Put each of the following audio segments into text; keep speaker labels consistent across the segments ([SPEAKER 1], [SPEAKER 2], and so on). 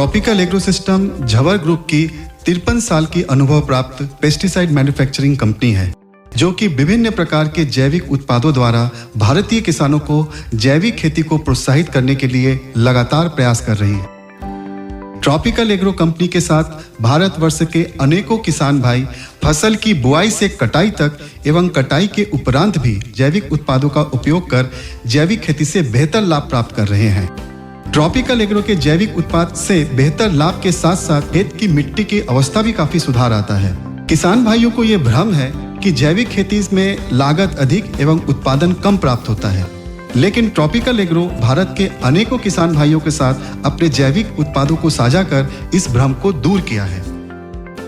[SPEAKER 1] Tropical agro system झवर group की 53 साल की अनुभव प्राप्त पेस्टिसाइड मैन्युफैक्चरिंग कंपनी है, जो कि विभिन्न प्रकार के जैविक उत्पादों द्वारा भारतीय किसानों को जैविक खेती को प्रोत्साहित करने के लिए लगातार प्रयास कर रही है। ट्रॉपिकल एग्रो कंपनी के साथ भारतवर्ष के अनेकों किसान भाई फसल की बुआई से कटाई तक एवं कटाई के उपरांत भी जैविक उत्पादों का उपयोग कर जैविक खेती से बेहतर लाभ प्राप्त कर रहे हैं। ट्रॉपिकल एग्रो के जैविक उत्पाद से बेहतर लाभ के साथ साथ खेत की मिट्टी की अवस्था भी काफी सुधार आता है। किसान भाइयों को ये भ्रम है कि जैविक खेती में लागत अधिक एवं उत्पादन कम प्राप्त होता है, लेकिन ट्रॉपिकल एग्रो भारत के अनेकों किसान भाइयों के साथ अपने जैविक उत्पादों को साझा कर इस भ्रम को दूर किया है।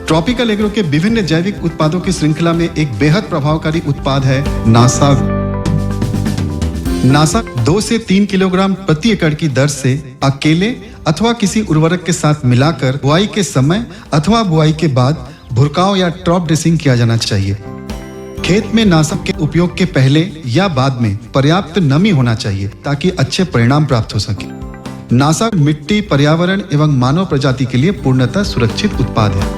[SPEAKER 1] ट्रॉपिकल एग्रो के विभिन्न जैविक उत्पादों की श्रृंखला में एक बेहद प्रभावकारी उत्पाद है नासा। नासा 2 से 3 किलोग्राम प्रति एकड़ की दर से अकेले अथवा किसी उर्वरक के साथ मिलाकर बुआई के समय अथवा बुआई के बाद भुरकाव या टॉप ड्रेसिंग किया जाना चाहिए। खेत में नासा के उपयोग के पहले या बाद में पर्याप्त नमी होना चाहिए ताकि अच्छे परिणाम प्राप्त हो सके। नासा मिट्टी, पर्यावरण एवं मानव प्रजाति के लिए पूर्णतः सुरक्षित उत्पाद है।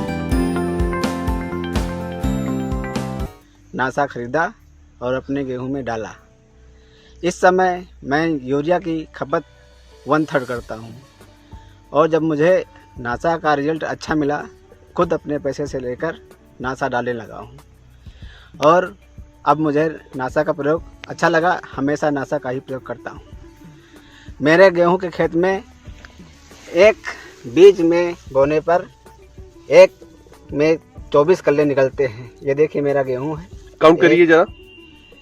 [SPEAKER 2] नासा खरीदा और अपने गेहूं में डाला। इस समय मैं यूरिया की खपत 1/3 करता हूं और जब मुझे नासा का रिजल्ट अच्छा मिला, खुद अपने पैसे से लेकर नासा डालने लगा हूं और अब मुझे नासा का प्रयोग अच्छा लगा। हमेशा नासा का ही प्रयोग करता हूं। मेरे गेहूं के खेत में एक बीज में बोने पर एक में 24 कल्ले निकलते हैं। ये देखिए मेरा गेहूं है।
[SPEAKER 3] काउंट करिए जरा,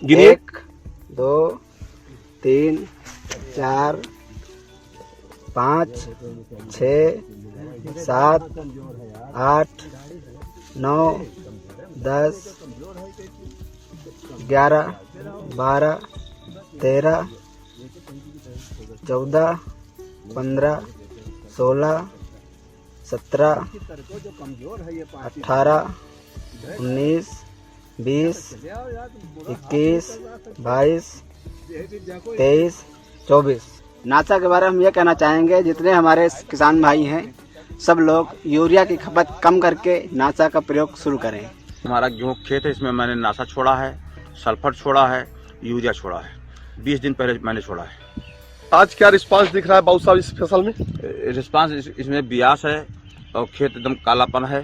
[SPEAKER 3] गिनिए।
[SPEAKER 2] 1 2 3 4 5 6 7 8 9 10 11 12 13 14 15 16 17 18 19 20 21 22 23 24। नासा के बारे में हम ये कहना चाहेंगे, जितने हमारे किसान भाई हैं सब लोग यूरिया की खपत कम करके नासा का प्रयोग शुरू करें।
[SPEAKER 4] हमारा गेहूँ खेत है, इसमें मैंने नासा छोड़ा है, सल्फर छोड़ा है, यूरिया छोड़ा है। 20 दिन पहले मैंने छोड़ा है।
[SPEAKER 3] आज क्या रिस्पांस दिख रहा है बाबू साहब इस फसल में?
[SPEAKER 4] रिस्पांस इसमें ब्यास है और खेत एकदम कालापन है,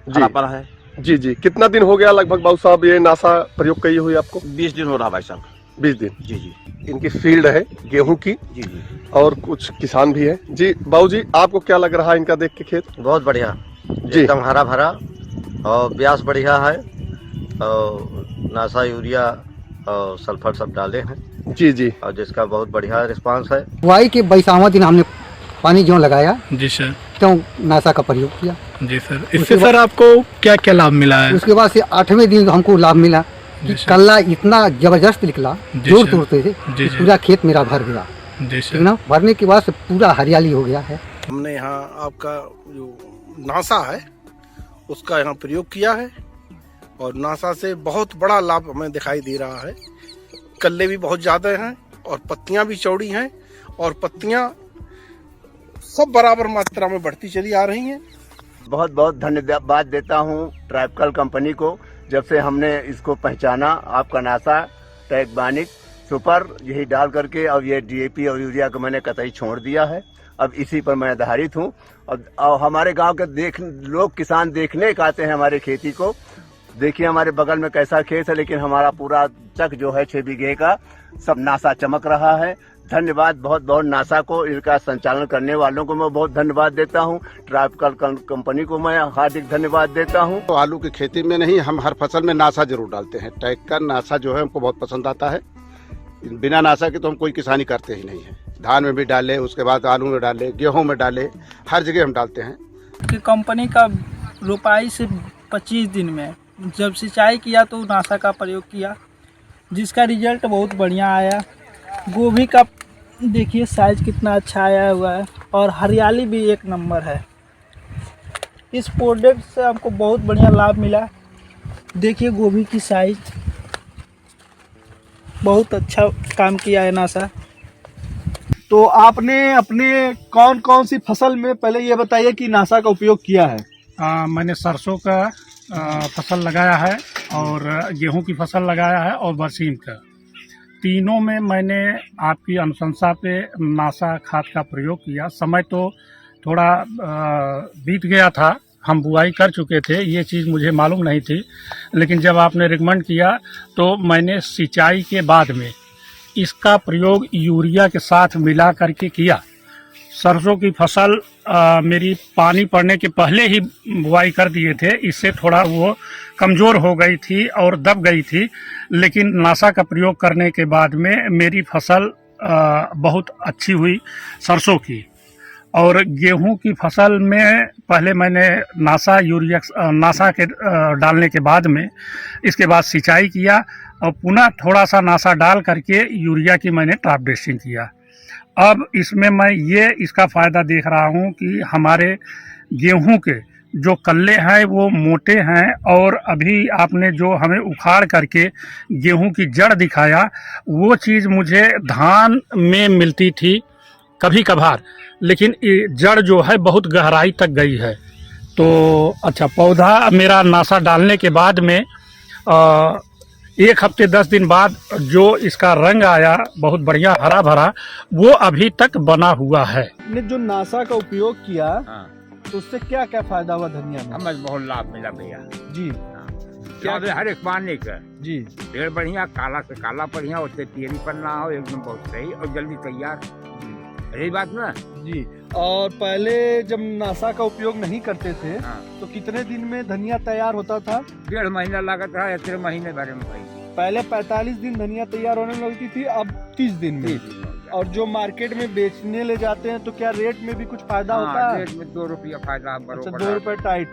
[SPEAKER 4] हरापन है।
[SPEAKER 3] जी जी, कितना दिन हो गया लगभग बाबू साहब ये नासा प्रयोग किए हुए आपको?
[SPEAKER 4] 20 दिन हो रहा भाई साहब।
[SPEAKER 3] 20 दिन।
[SPEAKER 4] जी जी।
[SPEAKER 3] इनकी फील्ड है गेहूं की।
[SPEAKER 4] जी जी।
[SPEAKER 3] और कुछ किसान भी है। जी बाबू जी, आपको क्या लग रहा है इनका देख के खेत?
[SPEAKER 5] बहुत बढ़िया
[SPEAKER 3] जी,
[SPEAKER 5] एकदम हरा भरा और ब्यास बढ़िया है और नासा यूरिया और सल्फर सब डाले हैं।
[SPEAKER 3] जी जी।
[SPEAKER 5] और जिसका बहुत बढ़िया रिस्पांस है।
[SPEAKER 6] बुआई के 22वां दिन हमने पानी जो लगाया
[SPEAKER 7] जी सर,
[SPEAKER 6] तो नासा का प्रयोग किया।
[SPEAKER 7] जी सर। इससे सर आपको क्या क्या लाभ मिला है?
[SPEAKER 6] उसके बाद से 8वें दिन हमको लाभ मिला कि कल्ला इतना जबरदस्त निकला, जोर तोड़ते थे, पूरा खेत मेरा भर गया। ठीक ना, भरने के बाद से पूरा हरियाली हो गया है।
[SPEAKER 8] हमने यहाँ आपका जो नासा है उसका यहाँ प्रयोग किया है और नासा से बहुत बड़ा लाभ हमें दिखाई दे रहा है। कल्ले भी बहुत ज़्यादा हैं और पत्तियां भी चौड़ी हैं और पत्तियां सब बराबर मात्रा में बढ़ती चली आ रही हैं।
[SPEAKER 5] बहुत बहुत धन्यवाद देता हूँ ट्राइपकल कंपनी को। जब से हमने इसको पहचाना, आपका नासा टैगबानिक सुपर यही डाल करके अब ये डीएपी और यूरिया को मैंने कतई छोड़ दिया है। अब इसी पर मैं आधारित हूँ और हमारे गांव के लोग किसान देखने के आते हैं हमारे खेती को। देखिए हमारे बगल में कैसा खेत है, लेकिन हमारा पूरा चक जो है 6 बीघे का सब नासा चमक रहा है। धन्यवाद बहुत बहुत नासा को, इनका संचालन करने वालों को मैं बहुत धन्यवाद देता हूं। ट्राइपकल कंपनी को मैं हार्दिक धन्यवाद देता हूं।
[SPEAKER 9] तो आलू की खेती में नहीं, हम हर फसल में नासा जरूर डालते हैं। टैग का नासा जो है हमको बहुत पसंद आता है। बिना नासा के तो हम कोई किसानी करते ही नहीं है। धान में भी डाले, उसके बाद आलू में डाले, गेहूँ में डाले, हर जगह हम डालते हैं।
[SPEAKER 10] कि कंपनी का रोपाई से 25 दिन में जब सिंचाई किया तो नासा का प्रयोग किया, जिसका रिजल्ट बहुत बढ़िया आया। गोभी का देखिए साइज कितना अच्छा आया हुआ है और हरियाली भी 1 नंबर है। इस प्रोडक्ट से हमको बहुत बढ़िया लाभ मिला। देखिए गोभी की साइज बहुत अच्छा काम किया है नासा।
[SPEAKER 11] तो आपने अपने कौन कौन सी फसल में पहले ये बताइए कि नासा का उपयोग किया है?
[SPEAKER 7] मैंने सरसों का फसल लगाया है और गेहूं की फसल लगाया है और बरसीम का। तीनों में मैंने आपकी अनुशंसा पे नासा खाद का प्रयोग किया। समय तो थोड़ा बीत गया था, हम बुआई कर चुके थे, ये चीज़ मुझे मालूम नहीं थी, लेकिन जब आपने रिकमेंड किया तो मैंने सिंचाई के बाद में इसका प्रयोग यूरिया के साथ मिला करके किया। सरसों की फसल मेरी पानी पड़ने के पहले ही बुआई कर दिए थे, इससे थोड़ा वो कमज़ोर हो गई थी और दब गई थी, लेकिन नासा का प्रयोग करने के बाद में मेरी फसल बहुत अच्छी हुई सरसों की। और गेहूं की फसल में पहले मैंने नासा के डालने के बाद में इसके बाद सिंचाई किया और पुनः थोड़ा सा नासा डाल करके यूरिया की मैंने टॉप ड्रेसिंग किया। अब इसमें मैं ये इसका फ़ायदा देख रहा हूँ कि हमारे गेहूं के जो कल्ले हैं वो मोटे हैं, और अभी आपने जो हमें उखाड़ करके गेहूं की जड़ दिखाया, वो चीज़ मुझे धान में मिलती थी कभी कभार, लेकिन जड़ जो है बहुत गहराई तक गई है। तो अच्छा, पौधा मेरा नासा डालने के बाद में 1 हफ्ते 10 दिन बाद जो इसका रंग आया बहुत बढ़िया हरा भरा, वो अभी तक बना हुआ है।
[SPEAKER 11] आपने जो नासा का उपयोग किया,
[SPEAKER 4] हाँ।
[SPEAKER 11] तो उससे क्या क्या फायदा हुआ धनिया में?
[SPEAKER 4] हमें बहुत लाभ मिला भैया
[SPEAKER 11] जी।
[SPEAKER 4] क्या हर एक पानी का
[SPEAKER 11] जी।
[SPEAKER 4] पेड़ बढ़िया, काला से काला बढ़िया, उससे तेरी पर ना हो, एकदम बहुत सही और जल्दी तैयार। यही बात ना
[SPEAKER 11] जी। और पहले जब नासा का उपयोग नहीं करते थे,
[SPEAKER 4] हाँ।
[SPEAKER 11] तो कितने दिन में धनिया तैयार होता था?
[SPEAKER 4] 1.5 महीना लागत रहा या 3 महीने भरे में भाई।
[SPEAKER 11] पहले 45 दिन धनिया तैयार होने लगती थी, अब 30 दिन में। और जो मार्केट में बेचने ले जाते हैं तो क्या रेट में भी कुछ फायदा होता है?
[SPEAKER 4] रेट में 2 रुपया फायदा।
[SPEAKER 11] अच्छा, 2 रुपए टाइट।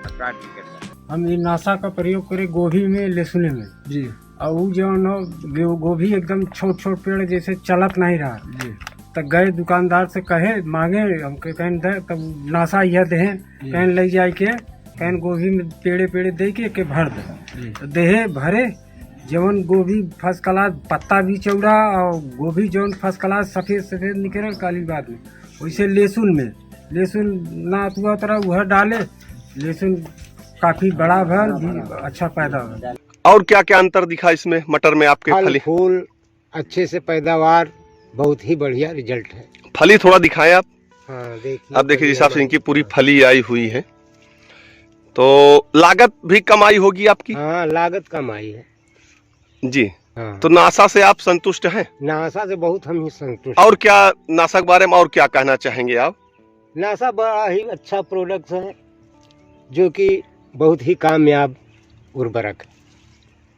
[SPEAKER 12] हम ये नासा का प्रयोग करे गोभी में, लहसुन में
[SPEAKER 11] जी।
[SPEAKER 12] और वो जो गोभी एकदम छोट छोट पेड़ जैसे चलत नहीं रहा
[SPEAKER 11] जी।
[SPEAKER 12] तो गए दुकानदार से कहे मांगे, हम कहन दे तब नासा यह दे कहन ले जाए के कहन गोभी में पेड़े पेड़े दे के भर दे, तो देहे भरे जवन गोभी फर्स्ट क्लास, पत्ता भी चौड़ा और गोभी जवन फर्स्ट क्लास सफेद सफेद निकले काली बाद में। वैसे लहसुन ना हुआ तरह वह डाले, लहसुन काफी बड़ा भर भी अच्छा पैदा हो।
[SPEAKER 3] और क्या क्या अंतर दिखा इसमें मटर में आपके? फली
[SPEAKER 13] फूल अच्छे से, पैदावार बहुत ही बढ़िया रिजल्ट है।
[SPEAKER 3] फली थोड़ा दिखाएं आप।
[SPEAKER 13] हाँ, देखिए।
[SPEAKER 3] अब देखिए जिस हिसाब से इनकी पूरी फली आई हुई है, तो लागत भी कम आई होगी आपकी?
[SPEAKER 13] हाँ, लागत कम आई है
[SPEAKER 3] जी।
[SPEAKER 13] हाँ।
[SPEAKER 3] तो नासा से आप संतुष्ट हैं?
[SPEAKER 13] नासा से बहुत हम ही संतुष्ट।
[SPEAKER 3] और क्या नासा के बारे में और क्या कहना चाहेंगे आप?
[SPEAKER 13] नासा बड़ा ही अच्छा प्रोडक्ट है, जो कि बहुत ही कामयाब उर्वरक है।